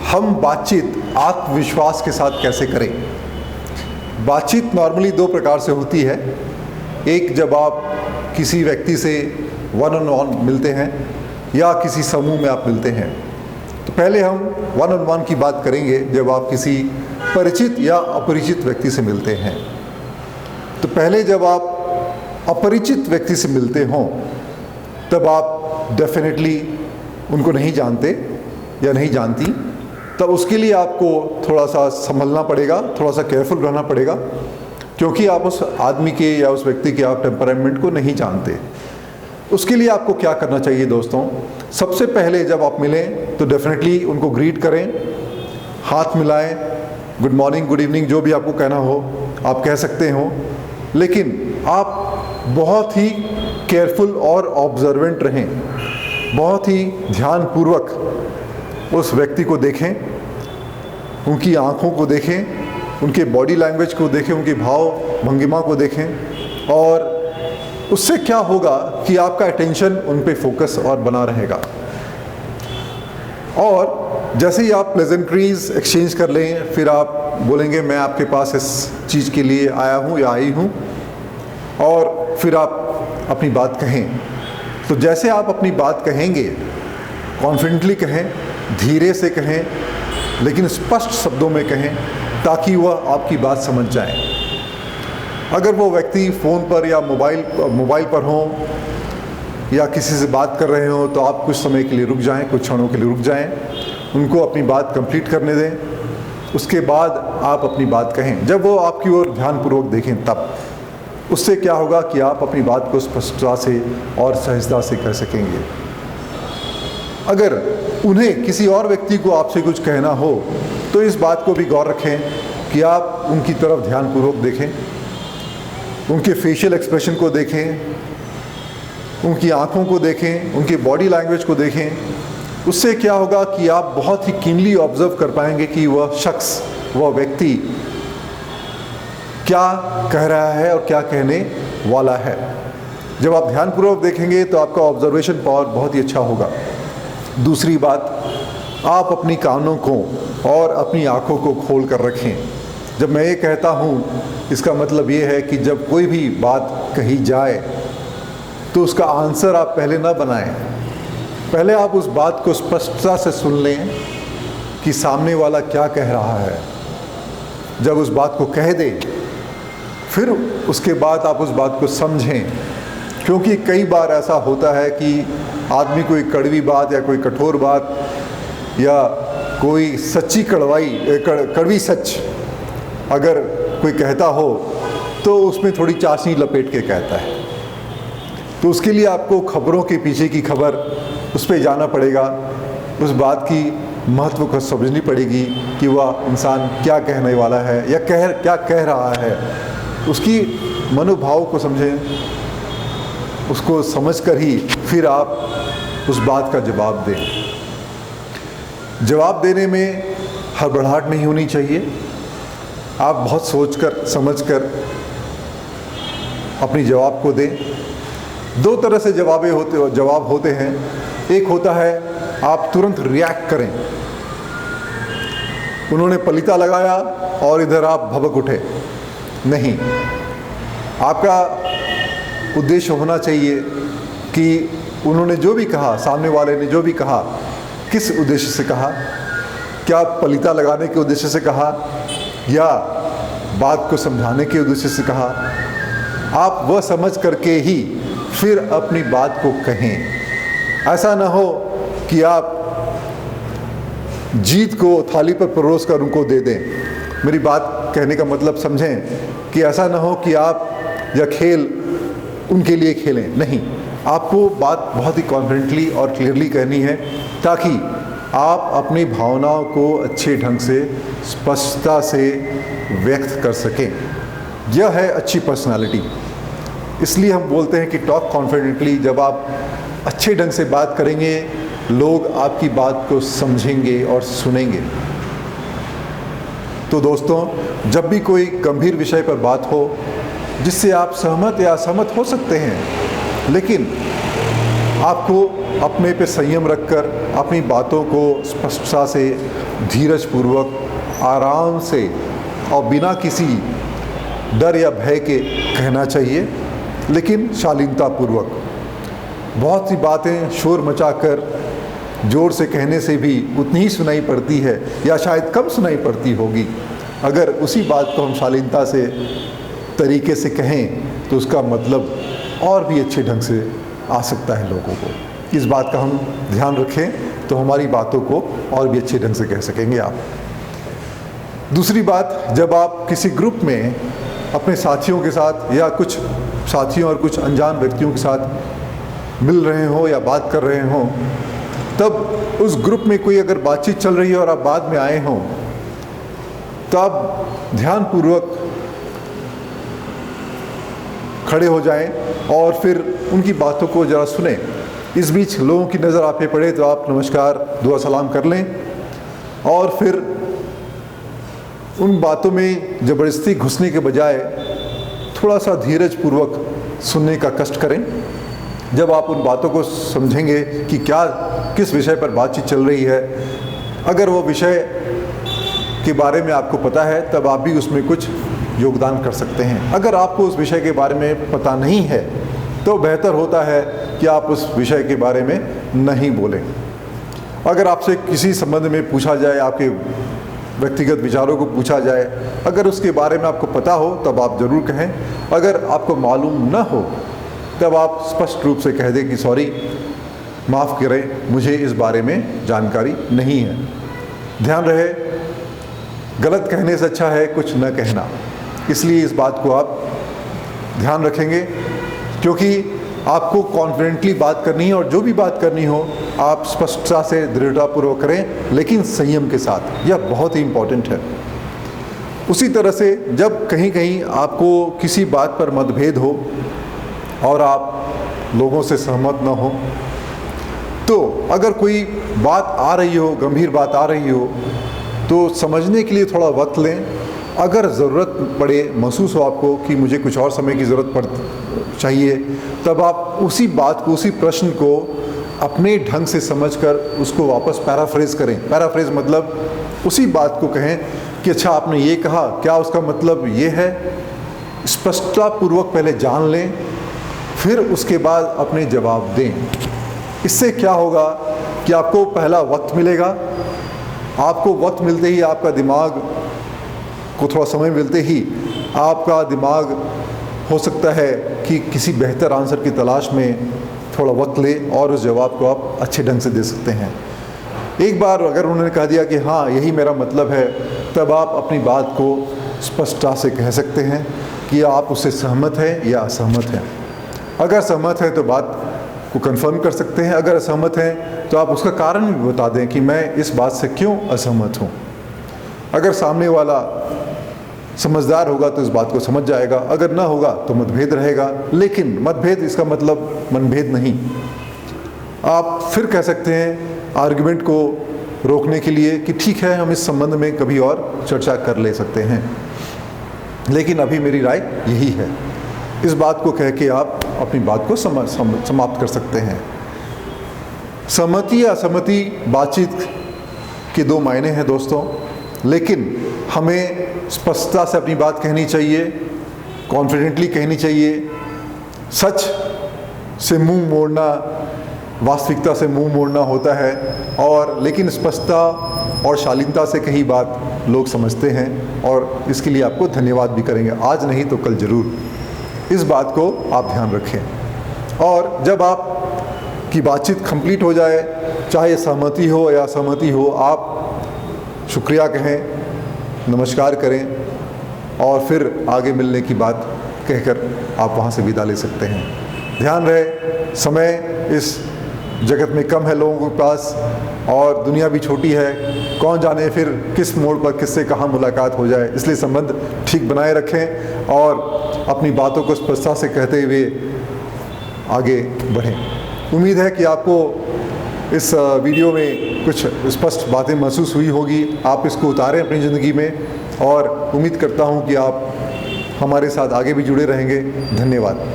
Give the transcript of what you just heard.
हम बातचीत आत्मविश्वास के साथ कैसे करें। बातचीत नॉर्मली दो प्रकार से होती है। एक, जब आप किसी व्यक्ति से वन ऑन वन मिलते हैं या किसी समूह में आप मिलते हैं। तो पहले हम वन ऑन वन की बात करेंगे जब आप किसी परिचित या अपरिचित व्यक्ति से मिलते हैं। तो पहले जब आप अपरिचित व्यक्ति से मिलते हों तब आप डेफिनेटली उनको नहीं जानते या नहीं जानती, तब उसके लिए आपको थोड़ा सा संभलना पड़ेगा, थोड़ा सा केयरफुल रहना पड़ेगा, क्योंकि आप उस आदमी के या उस व्यक्ति के आप टेम्परामेंट को नहीं जानते। उसके लिए आपको क्या करना चाहिए दोस्तों? सबसे पहले जब आप मिलें तो डेफिनेटली उनको ग्रीट करें, हाथ मिलाएं, गुड मॉर्निंग, गुड इवनिंग, जो भी आपको कहना हो आप कह सकते हो, लेकिन आप बहुत ही केयरफुल और ऑब्जर्वेंट रहें। बहुत ही ध्यानपूर्वक उस व्यक्ति को देखें, उनकी आँखों को देखें, उनके बॉडी लैंग्वेज को देखें, उनके भाव भंगिमा को देखें, और उससे क्या होगा कि आपका अटेंशन उन पे फोकस और बना रहेगा। और जैसे ही आप प्लेजेंट्रीज एक्सचेंज कर लें, फिर आप बोलेंगे मैं आपके पास इस चीज़ के लिए आया हूँ या आई हूँ, और फिर आप अपनी बात कहें। तो जैसे आप अपनी बात कहेंगे, कॉन्फिडेंटली कहें, धीरे से कहें, लेकिन स्पष्ट शब्दों में कहें, ताकि वह आपकी बात समझ जाए। अगर वो व्यक्ति फ़ोन पर या मोबाइल पर हो या किसी से बात कर रहे हो, तो आप कुछ समय के लिए रुक जाएं, कुछ क्षणों के लिए रुक जाएं, उनको अपनी बात कंप्लीट करने दें। उसके बाद आप अपनी बात कहें। जब वो आपकी ओर ध्यानपूर्वक देखें, तब उससे क्या होगा कि आप अपनी बात को स्पष्टता से और सहजता से कर सकेंगे। अगर उन्हें, किसी और व्यक्ति को आपसे कुछ कहना हो, तो इस बात को भी गौर रखें कि आप उनकी तरफ ध्यानपूर्वक देखें, उनके फेशियल एक्सप्रेशन को देखें, उनकी आँखों को देखें, उनकी बॉडी लैंग्वेज को देखें। उससे क्या होगा कि आप बहुत ही कीनली ऑब्जर्व कर पाएंगे कि वह शख्स, वह व्यक्ति क्या कह रहा है और क्या कहने वाला है। जब आप ध्यानपूर्वक देखेंगे तो आपका ऑब्जर्वेशन पावर बहुत ही अच्छा होगा। दूसरी बात, आप अपनी कानों को और अपनी आँखों को खोल कर रखें। जब मैं ये कहता हूँ, इसका मतलब ये है कि जब कोई भी बात कही जाए तो उसका आंसर आप पहले ना बनाएं। पहले आप उस बात को स्पष्टता से सुन लें कि सामने वाला क्या कह रहा है। जब उस बात को कह दें, फिर उसके बाद आप उस बात को समझें, क्योंकि कई बार ऐसा होता है कि आदमी कोई कड़वी बात या कोई कठोर बात या कोई सच्ची कड़वी सच अगर कोई कहता हो तो उसमें थोड़ी चाशनी लपेट के कहता है। तो उसके लिए आपको खबरों के पीछे की खबर, उस पर जाना पड़ेगा, उस बात की महत्व को समझनी पड़ेगी कि वह इंसान क्या कहने वाला है या क्या कह रहा है। उसकी मनोभाव को समझें, उसको समझकर ही फिर आप उस बात का जवाब दें। जवाब देने में हड़बड़ाहट नहीं होनी चाहिए। आप बहुत सोचकर समझकर अपनी जवाब को दें। दो तरह से जवाब होते हैं। एक होता है आप तुरंत रिएक्ट करें। उन्होंने पलीता लगाया और इधर आप भभक उठे। नहीं, आपका उद्देश्य होना चाहिए कि उन्होंने जो भी कहा, सामने वाले ने जो भी कहा, किस उद्देश्य से कहा। क्या पलीता लगाने के उद्देश्य से कहा या बात को समझाने के उद्देश्य से कहा। आप वह समझ करके ही फिर अपनी बात को कहें। ऐसा ना हो कि आप जीत को थाली पर परोस कर उनको दे दें। मेरी बात कहने का मतलब समझें कि ऐसा ना हो कि आप या खेल उनके लिए खेलें। नहीं, आपको बात बहुत ही कॉन्फिडेंटली और क्लियरली कहनी है, ताकि आप अपनी भावनाओं को अच्छे ढंग से स्पष्टता से व्यक्त कर सकें। यह है अच्छी पर्सनालिटी। इसलिए हम बोलते हैं कि टॉक कॉन्फिडेंटली। जब आप अच्छे ढंग से बात करेंगे, लोग आपकी बात को समझेंगे और सुनेंगे। तो दोस्तों, जब भी कोई गंभीर विषय पर बात हो जिससे आप सहमत या असहमत हो सकते हैं, लेकिन आपको अपने पे संयम रखकर अपनी बातों को स्पष्टता से, धीरजपूर्वक, आराम से और बिना किसी डर या भय के कहना चाहिए, लेकिन शालीनतापूर्वक। बहुत सी बातें शोर मचाकर ज़ोर से कहने से भी उतनी ही सुनाई पड़ती है या शायद कम सुनाई पड़ती होगी। अगर उसी बात को हम शालीनता से, तरीके से कहें तो उसका मतलब और भी अच्छे ढंग से आ सकता है लोगों को। इस बात का हम ध्यान रखें तो हमारी बातों को और भी अच्छे ढंग से कह सकेंगे आप। दूसरी बात, जब आप किसी ग्रुप में अपने साथियों के साथ या कुछ साथियों और कुछ अनजान व्यक्तियों के साथ मिल रहे हो या बात कर रहे हो, तब उस ग्रुप में कोई अगर बातचीत चल रही है और आप बाद में आए हों, तब ध्यानपूर्वक खड़े हो जाएं और फिर उनकी बातों को ज़रा सुने। इस बीच लोगों की नज़र आप पे पड़े तो आप नमस्कार, दुआ सलाम कर लें और फिर उन बातों में ज़बरदस्ती घुसने के बजाय थोड़ा सा धीरजपूर्वक सुनने का कष्ट करें। जब आप उन बातों को समझेंगे कि किस विषय पर बातचीत चल रही है, अगर वो विषय के बारे में आपको पता है तब आप भी उसमें कुछ योगदान कर सकते हैं। अगर आपको उस विषय के बारे में पता नहीं है तो बेहतर होता है कि आप उस विषय के बारे में नहीं बोलें। अगर आपसे किसी संबंध में पूछा जाए, आपके व्यक्तिगत विचारों को पूछा जाए, अगर उसके बारे में आपको पता हो तब आप ज़रूर कहें। अगर आपको मालूम न हो तब आप स्पष्ट रूप से कह दें कि सॉरी, माफ़ करें, मुझे इस बारे में जानकारी नहीं है। ध्यान रहे, गलत कहने से अच्छा है कुछ न कहना। इसलिए इस बात को आप ध्यान रखेंगे, क्योंकि आपको कॉन्फिडेंटली बात करनी है और जो भी बात करनी हो आप स्पष्टता से, दृढ़तापूर्वक करें, लेकिन संयम के साथ। यह बहुत ही इम्पोर्टेंट है। उसी तरह से जब कहीं कहीं आपको किसी बात पर मतभेद हो और आप लोगों से सहमत न हो, तो अगर कोई बात आ रही हो, गंभीर बात आ रही हो, तो समझने के लिए थोड़ा वक्त लें। अगर ज़रूरत पड़े, महसूस हो आपको कि मुझे कुछ और समय की ज़रूरत चाहिए, तब आप उसी बात को, उसी प्रश्न को अपने ढंग से समझकर उसको वापस पैराफ्रेज करें। पैराफ्रेज मतलब उसी बात को कहें कि अच्छा आपने ये कहा, क्या उसका मतलब ये है। स्पष्टतापूर्वक पहले जान लें, फिर उसके बाद अपने जवाब दें। इससे क्या होगा कि आपको पहला वक्त मिलेगा। आपको वक्त मिलते ही, आपका दिमाग को थोड़ा समय मिलते ही आपका दिमाग हो सकता है कि किसी बेहतर आंसर की तलाश में थोड़ा वक्त ले और उस जवाब को आप अच्छे ढंग से दे सकते हैं। एक बार अगर उन्होंने कह दिया कि हाँ यही मेरा मतलब है, तब आप अपनी बात को स्पष्टता से कह सकते हैं कि आप उससे सहमत हैं या असहमत हैं। अगर सहमत हैं तो बात को कंफर्म कर सकते हैं, अगर असहमत हैं तो आप उसका कारण भी बता दें कि मैं इस बात से क्यों असहमत हूँ। अगर सामने वाला समझदार होगा तो इस बात को समझ जाएगा, अगर ना होगा तो मतभेद रहेगा, लेकिन मतभेद इसका मतलब मनभेद नहीं। आप फिर कह सकते हैं आर्गुमेंट को रोकने के लिए कि ठीक है, हम इस संबंध में कभी और चर्चा कर ले सकते हैं, लेकिन अभी मेरी राय यही है। इस बात को कह के आप अपनी बात को समाप्त कर सकते हैं। सहमति या असहमति बातचीत के दो मायने हैं दोस्तों, लेकिन हमें स्पष्टता से अपनी बात कहनी चाहिए, कॉन्फिडेंटली कहनी चाहिए। सच से मुंह मोड़ना वास्तविकता से मुंह मोड़ना होता है, और लेकिन स्पष्टता और शालीनता से कही बात लोग समझते हैं और इसके लिए आपको धन्यवाद भी करेंगे। आज नहीं तो कल ज़रूर। इस बात को आप ध्यान रखें। और जब आप की बातचीत कंप्लीट हो जाए, चाहे सहमति हो या असहमति हो, आप शुक्रिया कहें, नमस्कार करें और फिर आगे मिलने की बात कहकर आप वहाँ से विदा ले सकते हैं। ध्यान रहे, समय इस जगत में कम है लोगों के पास और दुनिया भी छोटी है। कौन जाने फिर किस मोड़ पर किससे कहाँ मुलाकात हो जाए, इसलिए संबंध ठीक बनाए रखें और अपनी बातों को स्पष्टता से कहते हुए आगे बढ़ें। उम्मीद है कि आपको इस वीडियो में कुछ स्पष्ट बातें महसूस हुई होगी। आप इसको उतारें अपनी ज़िंदगी में और उम्मीद करता हूँ कि आप हमारे साथ आगे भी जुड़े रहेंगे। धन्यवाद।